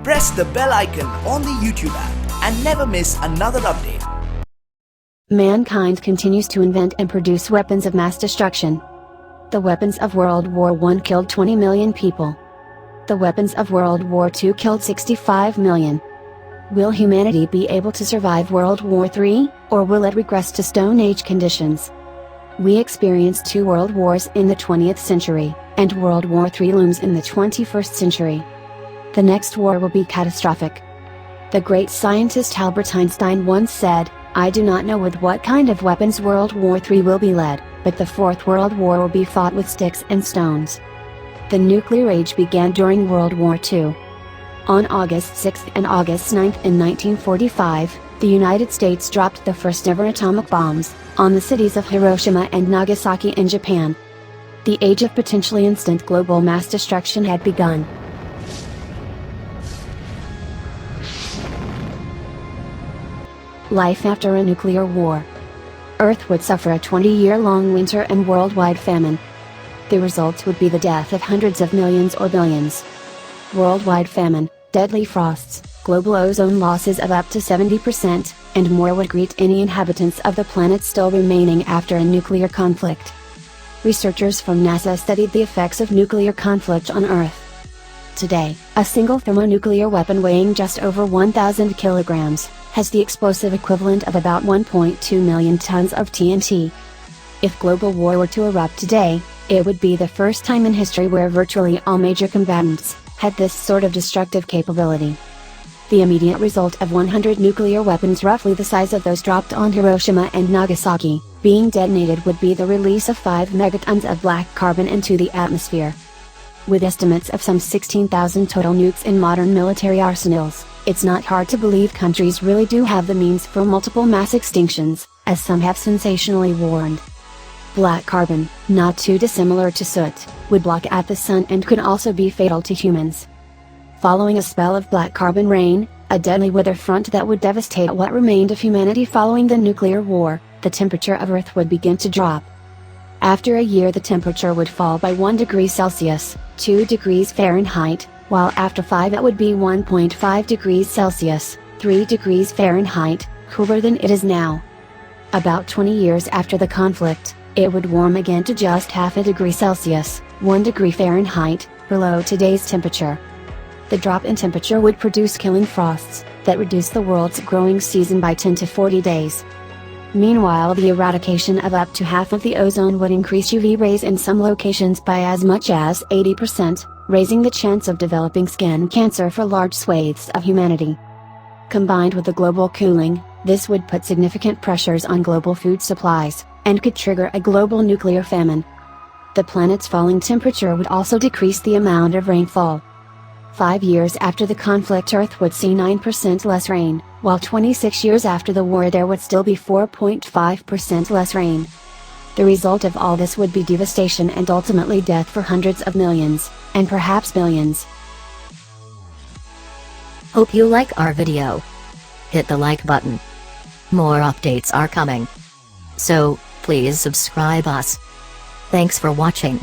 Press the bell icon on the YouTube app and never miss another update. Mankind continues to invent and produce weapons of mass destruction. The weapons of World War I killed 20 million people. The weapons of World War II killed 65 million. Will humanity be able to survive World War III, or will it regress to Stone Age conditions? We experienced 2 world wars in the 20th century, and World War III looms in the 21st century. The next war will be catastrophic. The great scientist Albert Einstein once said, "I do not know with what kind of weapons World War III will be led, but the Fourth World War will be fought with sticks and stones." The nuclear age began during World War II. On August 6 and August 9 in 1945, the United States dropped the first ever atomic bombs on the cities of Hiroshima and Nagasaki in Japan. The age of potentially instant global mass destruction had begun. Life after a nuclear war. Earth would suffer a 20-year-long winter and worldwide famine. The result would be the death of hundreds of millions or billions. Worldwide famine, deadly frosts, global ozone losses of up to 70%, and more would greet any inhabitants of the planet still remaining after a nuclear conflict. Researchers from NASA studied the effects of nuclear conflict on Earth. Today, a single thermonuclear weapon weighing just over 1,000 kilograms, has the explosive equivalent of about 1.2 million tons of TNT. If global war were to erupt today, it would be the first time in history where virtually all major combatants had this sort of destructive capability. The immediate result of 100 nuclear weapons roughly the size of those dropped on Hiroshima and Nagasaki, being detonated would be the release of 5 megatons of black carbon into the atmosphere. With estimates of some 16,000 total nukes in modern military arsenals, it's not hard to believe countries really do have the means for multiple mass extinctions, as some have sensationally warned. Black carbon, not too dissimilar to soot, would block out the sun and could also be fatal to humans. Following a spell of black carbon rain, a deadly weather front that would devastate what remained of humanity following the nuclear war, the temperature of Earth would begin to drop. After a year the temperature would fall by 1 degree Celsius, 2 degrees Fahrenheit, while after 5 it would be 1.5 degrees Celsius, 3 degrees Fahrenheit, cooler than it is now. About 20 years after the conflict, it would warm again to just half a degree Celsius, 1 degree Fahrenheit, below today's temperature. The drop in temperature would produce killing frosts, that reduce the world's growing season by 10 to 40 days. Meanwhile, the eradication of up to half of the ozone would increase UV rays in some locations by as much as 80%, raising the chance of developing skin cancer for large swathes of humanity. Combined with the global cooling, this would put significant pressures on global food supplies, and could trigger a global nuclear famine. The planet's falling temperature would also decrease the amount of rainfall. 5 years after the conflict Earth would see 9% less rain, while 26 years after the war there would still be 4.5% less rain. The result of all this would be devastation and ultimately death for hundreds of millions, and perhaps billions. Hope you like our video. Hit the like button. More updates are coming. So, please subscribe us. Thanks for watching.